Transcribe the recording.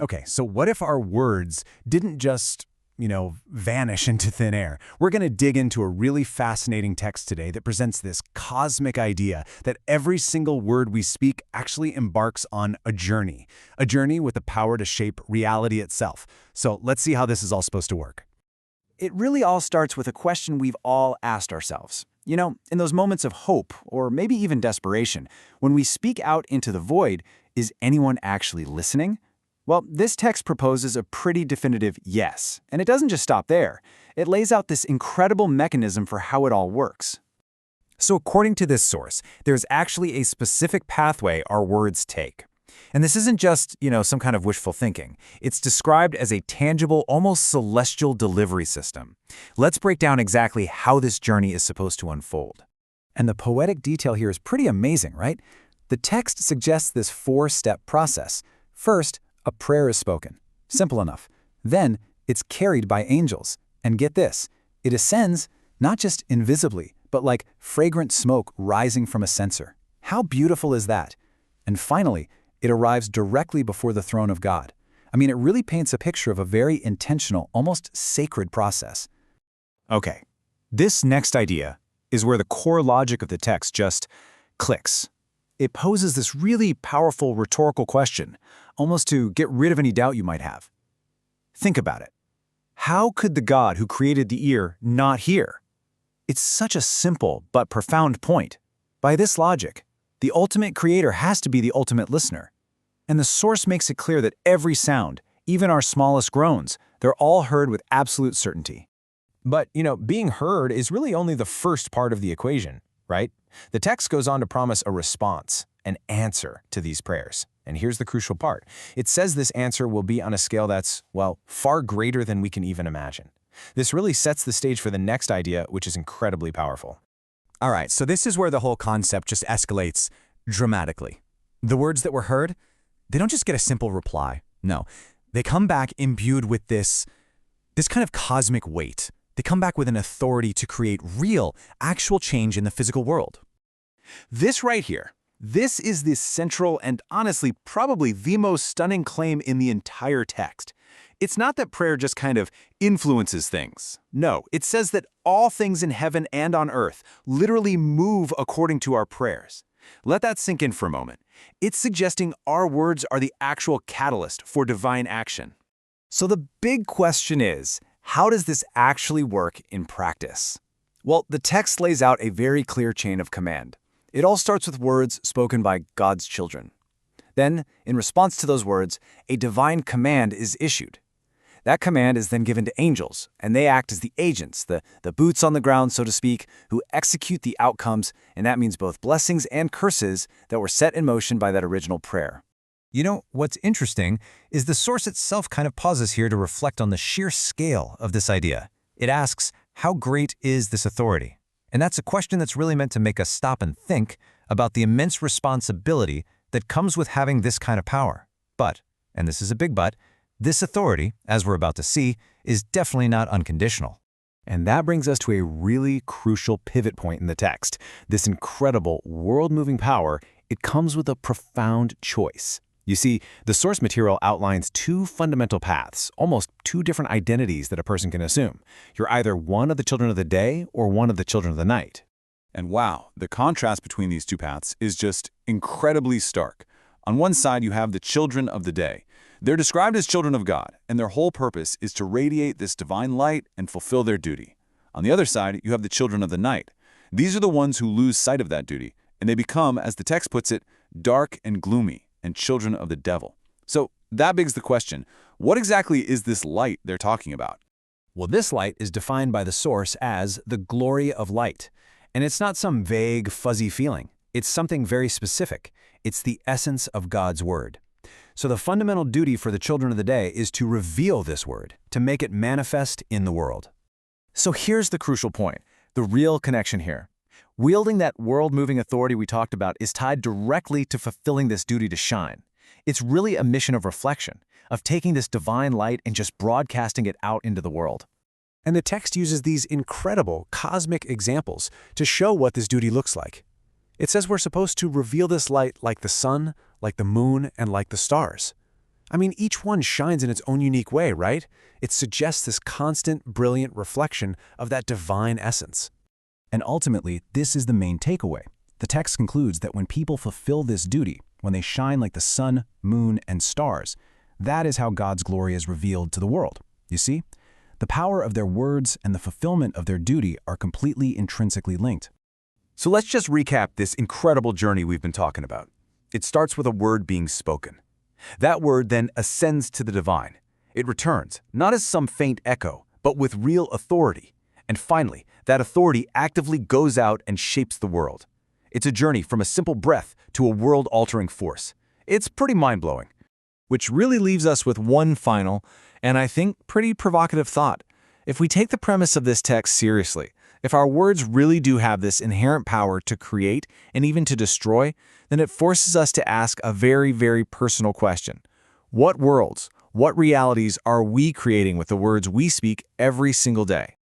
Okay, so what if our words didn't just, vanish into thin air? We're going to dig into a really fascinating text today that presents this cosmic idea that every single word we speak actually embarks on a journey with the power to shape reality itself. So let's see how this is all supposed to work. It really all starts with a question we've all asked ourselves. In those moments of hope, or maybe even desperation, when we speak out into the void, is anyone actually listening? Well, this text proposes a pretty definitive yes, and it doesn't just stop there. It lays out this incredible mechanism for how it all works. So according to this source, there's actually a specific pathway our words take. And this isn't just, some kind of wishful thinking. It's described as a tangible, almost celestial delivery system. Let's break down exactly how this journey is supposed to unfold. And the poetic detail here is pretty amazing, right? The text suggests this four-step process. First, a prayer is spoken. Simple enough. Then, it's carried by angels. And get this, it ascends not just invisibly, but like fragrant smoke rising from a censer. How beautiful is that? And finally, it arrives directly before the throne of God. It really paints a picture of a very intentional, almost sacred process. Okay, this next idea is where the core logic of the text just clicks. It poses this really powerful rhetorical question, almost to get rid of any doubt you might have. Think about it. How could the God who created the ear not hear? It's such a simple but profound point. By this logic, the ultimate creator has to be the ultimate listener. And the source makes it clear that every sound, even our smallest groans, they're all heard with absolute certainty. But, being heard is really only the first part of the equation, right? The text goes on to promise a response, an answer to these prayers. And here's the crucial part. It says this answer will be on a scale that's, far greater than we can even imagine. This really sets the stage for the next idea, which is incredibly powerful. All right, so this is where the whole concept just escalates dramatically. The words that were heard, they don't just get a simple reply. No, they come back imbued with this kind of cosmic weight. They come back with an authority to create real, actual change in the physical world. This right here, this is the central and honestly probably the most stunning claim in the entire text. It's not that prayer just kind of influences things. No, it says that all things in heaven and on earth literally move according to our prayers. Let that sink in for a moment. It's suggesting our words are the actual catalyst for divine action. So the big question is, how does this actually work in practice? Well, the text lays out a very clear chain of command. It all starts with words spoken by God's children. Then, in response to those words, a divine command is issued. That command is then given to angels, and they act as the agents, the boots on the ground, so to speak, who execute the outcomes, and that means both blessings and curses that were set in motion by that original prayer. What's interesting is the source itself kind of pauses here to reflect on the sheer scale of this idea. It asks, how great is this authority? And that's a question that's really meant to make us stop and think about the immense responsibility that comes with having this kind of power. But, and this is a big but, this authority, as we're about to see, is definitely not unconditional. And that brings us to a really crucial pivot point in the text. This incredible world-moving power, it comes with a profound choice. You see, the source material outlines two fundamental paths, almost two different identities that a person can assume. You're either one of the children of the day or one of the children of the night. And wow, the contrast between these two paths is just incredibly stark. On one side, you have the children of the day. They're described as children of God, and their whole purpose is to radiate this divine light and fulfill their duty. On the other side, you have the children of the night. These are the ones who lose sight of that duty, and they become, as the text puts it, dark and gloomy, and children of the devil. So that begs the question, what exactly is this light they're talking about? Well, this light is defined by the source as the glory of light. And it's not some vague, fuzzy feeling. It's something very specific. It's the essence of God's word. So the fundamental duty for the children of the day is to reveal this word, to make it manifest in the world. So here's the crucial point, the real connection here. Wielding that world-moving authority we talked about is tied directly to fulfilling this duty to shine. It's really a mission of reflection, of taking this divine light and just broadcasting it out into the world. And the text uses these incredible cosmic examples to show what this duty looks like. It says we're supposed to reveal this light like the sun, like the moon, and like the stars. I mean, each one shines in its own unique way, right? It suggests this constant, brilliant reflection of that divine essence. And ultimately, this is the main takeaway. The text concludes that when people fulfill this duty, when they shine like the sun, moon, and stars, that is how God's glory is revealed to the world. You see? The power of their words and the fulfillment of their duty are completely intrinsically linked. So let's just recap this incredible journey we've been talking about. It starts with a word being spoken. That word then ascends to the divine. It returns, not as some faint echo, but with real authority. And finally, that authority actively goes out and shapes the world. It's a journey from a simple breath to a world-altering force. It's pretty mind-blowing. Which really leaves us with one final, and I think pretty provocative thought. If we take the premise of this text seriously, if our words really do have this inherent power to create and even to destroy, then it forces us to ask a very, very personal question. What worlds, what realities are we creating with the words we speak every single day?